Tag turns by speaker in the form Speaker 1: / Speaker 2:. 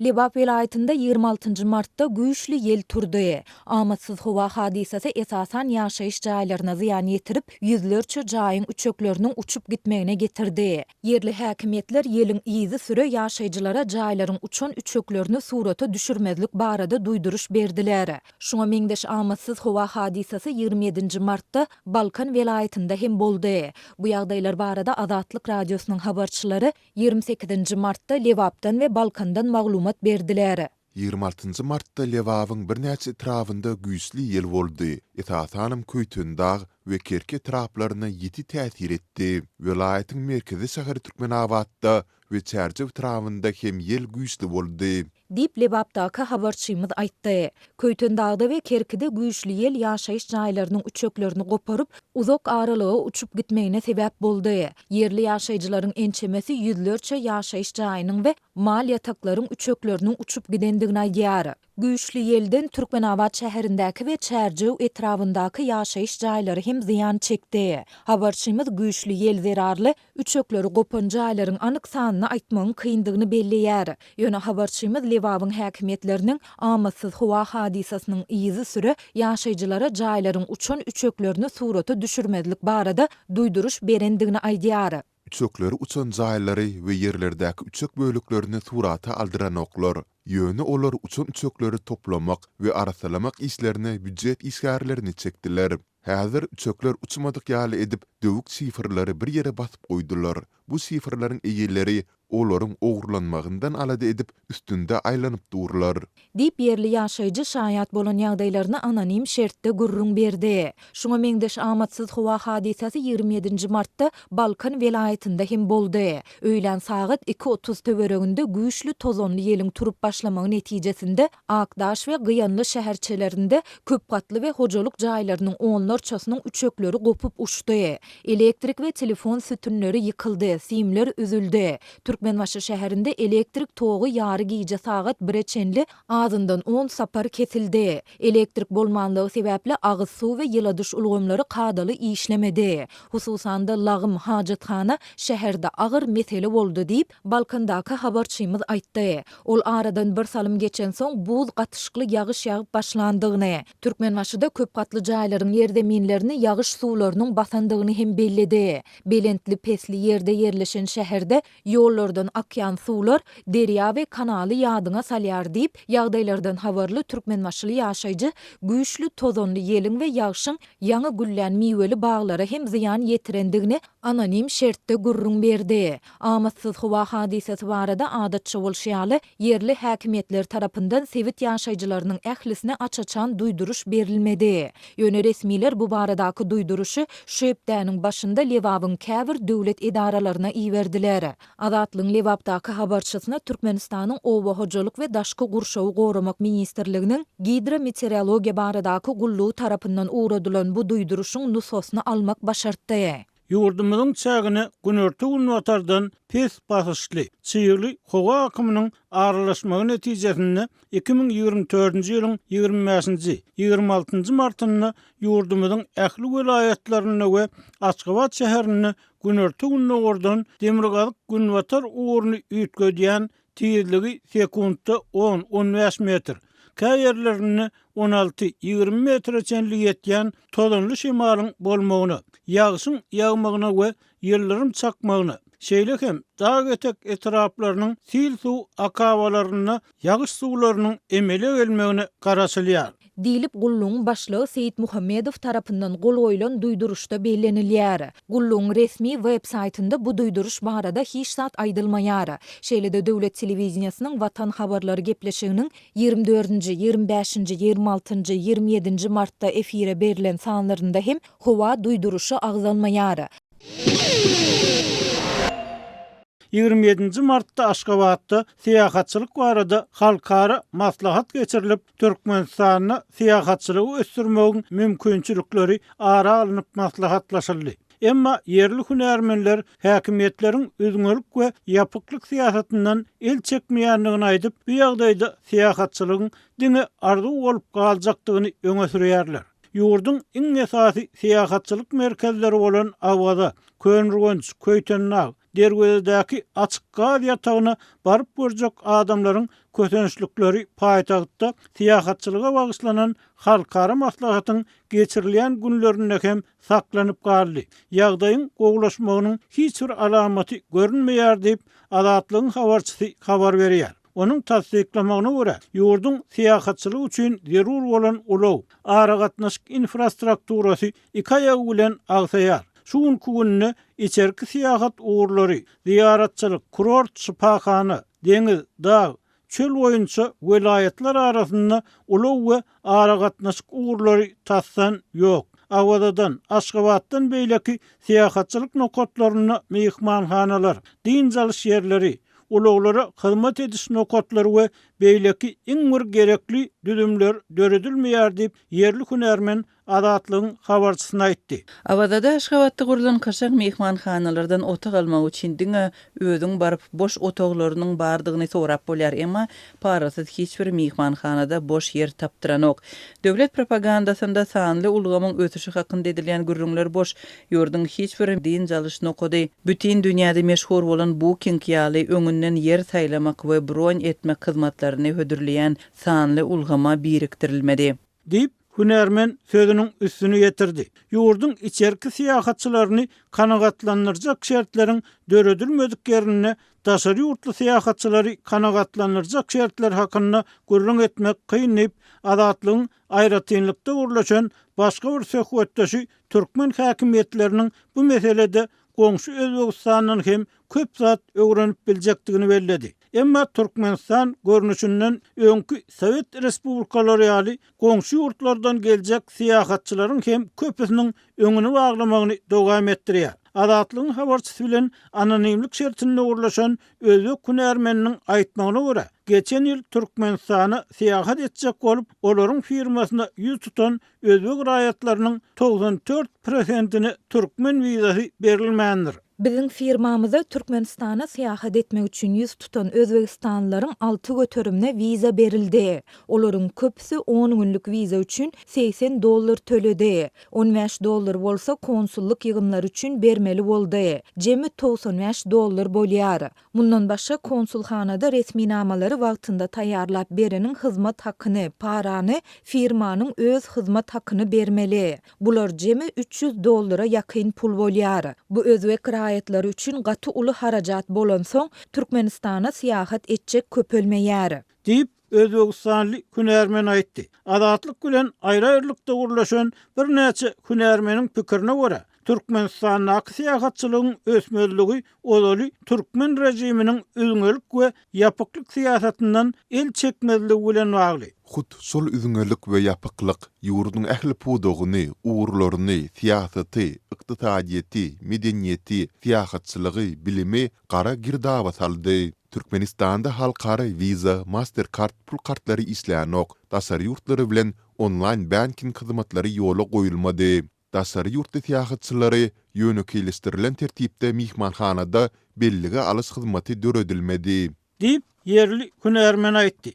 Speaker 1: Lebap vilayetinde 26 Mart'ta güýçli yel turdy. Amatsız howa hadisesi esasan ýaşaýyş jaýlaryna ziýan ýetirip, ýüzlerçe jaýyň uçökleriniň uçup gitmegine getirdi. Yerli häkimetler ýeliň izi süre ýaşaýjylara jaýlaryň uçan uçöklerini surata düşürmezlik barada duýduruş berdiler. Şoňa meňdeş amatsız howa hadisesi 27 Mart'ta Balkan vilayetinde hem boldy. Bu ýagdaýlar barada Azatlyk radiosynyň habarçylary 28 Mart'ta Lebapdan we Balkandan maglumat berdiler.
Speaker 2: 26 Mart'ta Lewabyň bir näçe etrafynda güýçli ýel boldy. Etatanym Köýtendağ we Kerke etraflaryna ýeti täsir etdi. Vilayetiň merkezi şäheri Türkmenabadda we Çärçew etrafynda hem ýel güýçli boldy.
Speaker 1: Dip Lebapdaky habarçymyz aýtdy. Köýtendağda we Kerkide güýçli ýel ýaşaýyş jaýlarynyň uçöklerini goparyp, uzak aralyga uçup gitmegine sebäp boldy. Yerli ýaşaýjylaryň ençemesi ýüzlerçe ýaşaýyş jaýynyň we mal ýataklaryň uçökleriniň uçup gidendigini aýdýar. Güýçli ýelden Türkmenabad şäherindäki we Çärçew etrafyndaky ýaşaýyş jaýlary hem ziýan çekdi. Habarçymyz güýçli ýel zerarly uçökleri gopan jaýlaryň anyk sanyny aýtmagyň kyndygyny belleýär. Ýöne habarçymyz Lewabyň häkimetleriniň amatsız howa hadisasynyň izi süre ýaşaýjylara jaýlaryň uçan uçöklerini surata düşürmezlik barada duýduruş berendigini aýdýar.
Speaker 2: Uçökleri uçan jaýlary we ýerlerdäki uçök bölüklerini surata aldyran oklar. Ýöne olar uçan uçökleri toplamak we arasalamak işlerini büdjet isgärlerini çekdiler. Häzir uçökler uçmadyk ýaly edip döwük sifirlary bir ýere basyp goýdular. Bu sifirlaryň eýelleri olaryň ogurlanmagyndan alady edip üstünde aýlanyp durlar.
Speaker 1: Dip yerli ýaşaýjy şaýat bolan ýagdaýlaryna anonim şertde gurrun berdi. Şoňa meňdeş amatsız howa hadisesi 27 Mart'ta Balkan vilayetinde hem boldy. Öýlen saat 2:30 töwereginde güýçli tozonly ýeliň turup başlamagy netijesinde Akdaş we Gyýanly şäherçelerinde köp gatly we hojalyk jaýlarynyň onlarçasynyň uçökleri gopup uçdy. Elektrik we telefon sütunlary ýykyldy, simler üzüldi. Türkmenbaşy şäherinde elektrik togy ýary giýje saat 1'e çenli azyndan 10 sapar kesildi. Elektrik bolmanlygy sebäpli agyz suw we ýyladyş ulgamlary kadaly işlemedi. Hususan da lagym hajatxana şäherde agyr mesele boldy diýip Balkandaky habarçymyz aýtdy. Ol aradan bir salym geçen soň buz gatyşykly ýagyş ýagyp başlandygyny, Türkmenbaşyda köp gatly jaýlaryň ýerdeminlerini ýagyş suwlarynyň basandygyny hem bellidi. Belentli pesli ýerde ýerleşen şäherde ýollardan akýan suwlar derýa we kanaly ýadyňa salýar diýip ýagdaýlardan habarly türkmenbaşyly ýaşaýjy güýçli tozonly ýeliň we ýagşyň ýaňy güllän miweli baglara hem ziýan ýetirendigini anonim şertde gurrun berdi. Amatsız howa hadisesi barada adatça bolşýaly yerli häkimetler tarapyndan sewit ýaşaýjylarynyň ählisine açaçan duýduruş berilmedi. Ýöne resmiler bu baradaky duýduruşy şu hepdäniň başynda Lewabyň käbir döwlet edaralaryna iýerdiler. Azatlyň Lebapdaky habarçysyna Türkmenistanyň Owa hojalyk we daşky gurşawy goramak ministrliginiň gidrometeorologiýa baradaky gullugy tarapyndan uğradylan bu duýduruşyň nusosyny almak başartdy.
Speaker 3: Ýurdumyzyň çägine günörtü gunwatardan pes basyşly, çyýrly howa akymynyň aralaşmagy netijesinde 2024-nji ýylyň 25-nji, 26-njy martyny ýurdumyzyň ähli vilayetlerine we Aşgabat şäherine günörtü gunwatardan demirgazyk gunwatar uğruny üýtgedýän tezligi sekundda 10-15 metr. Käýerlerini 16-20 metre çenli ýetýän tozonly şemalyň bolmagyny, ýagşyň ýagmagyna we ýerlerin çakmagyny, şeýle hem dağ etek etraflarynyň sil suw akawalaryna ýagyş suwlarynyň emele gelmegini garaşylýar.
Speaker 1: Dilip gulluň başlygy Seyit Muhammedow tarapyndan gol goýulan duýduruşda bellenilýär. Gulluň resmi web saytynda bu duýduruş barada hiç zat aýdylmaýar. Şeýle-de döwlet telewizionynyň Watan habarlary gepleşiginiň 24-nji, 25-nji, 26-njy, 27-nji martda efire berilen sanlarynda hem howa duýduruşy agzalmaýar.
Speaker 3: 27 Mart'ta Aşgabatda siýahatçylyk barada halkara maslahat geçirilip Türkmenistanyna siýahatçylygy ösdürmegiň mümkinçilikleri ara alınıp maslahatlaşyldy. Emma yerli hünärmenler häkimetleriň özüňelik we ýapyklyk siýasatyndan el çekmeýändigini aýdyp, bu ýagdaýda siýahatçylygyň diňe ardy bolup galjakdygyny öňe sürýärler. Ýurdun iň esasy siýahatçylyk merkezleri bolan Awada, Könrügenç, Köýtennag, derwedäki açyk gaz ýatagyna baryp görjek adamlaryň kötençlikleri paýtagtda siýahatçylyga bagyşlanan halkara maslahatyň geçirilýän günlerinde hem saklanyp galdy. Ýagdaýyň gowlaşmagynyň hiç bir alamaty görünmeýär diýip Azatlygyň habarçysy habar berýär. Onun tasdiklamagyna görä, ýurdun siýahatçylygy üçin zerur bolan ulow, ara gatnaşyk infrastrukturasy 2 aýagy bilen agsaýar. Şuň gününe içerki siýahat uğurlary, ziyaratçylyk, kurort, şypahana, deňiz, dağ, çöl boýunça welaýatlar arasynda ulow we ara gatnaşyk uğurlary tassan ýok. Awadadan, Aşgabatdan beýleki siýahatçylyk nokatlaryna mehmanhanalar, din jalyş ýerleri, ulaglara hyzmat ediş nokatlary we beýleki iň bir gerekli düdümler döredilmeýär diýip yerli hünärmen Azatlygyň habarçysyna aýtdy.
Speaker 4: Awada Aşgabatda gurulan kaşak mehmanhanalardan otaq almak üçin diňe özüň baryp boş otaklarynyň bardygyny sorap bolýar, emma parasyz hiç bir mehmanhanada boş yer tapdyranok. Döwlet propagandasynda sanly ulgamyň ötüşi hakynda edilýän gürrüňler boş ýurdun hiç bir din jalyş nokady. Bütün dünýäde meşhur bolan bu kinkýaly öňünden yer saýlamak we broň etmek hyzmatlaryny hödürleýän sanly ulgama biriktirilmedi.
Speaker 3: Diýip hünärmen sözüniň üstüni ýetirdi. Ýurdun içerki siýahatçylaryny kanagatlandyrjak şertleriň döredilmediklerine daşary ýurtly siýahatçylary kanagatlandyrjak şertler hakynda gürrüň etmek kynnyp Azatlygyň aýratynlykda urlaşan başga bir söhbetdeşi türkmen häkimetleriniň bu meselede goňşy Özbegistanyň hem köp zat öwrenip biljekdigini belledi. Emma Türkmenistan görnüşinden öňkü Sowet Respublikalary ýaly goňşy ýurtlardan geljek siýahatçylaryň hem köpüsiniň öňüni baglamagyny dowam etdirýär. Azatlygyň habarçysy bilen anonimlik şertinde urlaşan özbek hünärmeniniň aýtmagyna görä, geçen ýyl Türkmenistana siýahat etjek bolup, olaryň firmasyna 100 tutan özbek raýatlarynyň 94%-ine türkmen wizasy berilmändir.
Speaker 1: Biziň firmamyza Türkmenistana siýahat etmek üçin 100 tutan Özbegistanlylaryň 6 götürümne viza berildi. Olaryň köpüsi 10 günlük viza üçin $80 töledi. $15 bolsa konsulluk ýygymlary üçin bermeli boldy. Jemi $95 bolýar. Mundan başga konsulhanada resmi namalary wagtynda taýýarlap berenin hyzmat hakyny, parany firmanyň öz hyzmat hakyny bermeli. Bular jemi $300 ýakyn pul bolýar. Bu özbek raýatlary üçin gaty uly harajat bolan soň Türkmenistana siýahat etjek köpelmeýär
Speaker 3: diýip Özbegistanly hünärmen aýtdy. Azatlyk bilen aýry-aýrylykda gurlaşan bir näçe hünärmeniň pikirine görä, Türkmenistanyň siýahatçylygyň ösmezligi olaly türkmen rejiminiň üzüňelik we ýapyklyk siýasatyndan el çekmezligi bilen bagly.
Speaker 2: Hut sol üzüňelik we ýapyklyk ýurdun ähli pudogyny, uğurlaryny, siýasaty, ykdysadyety, medeniýeti, siýahatçylygy, bilimi gara girdaba saldy. Türkmenistanda halkara Visa, Mastercard pul kartlary işlänok, dasary ýurtlary bilen online banking hyzmatlary ýola goýulmady. Dasary ýurtly siýahatçylary ýönekilistirilen tertipde mehmanhanada bellige alys hyzmaty döredilmedi.
Speaker 3: Diýip yerli hünärmen aýtdy.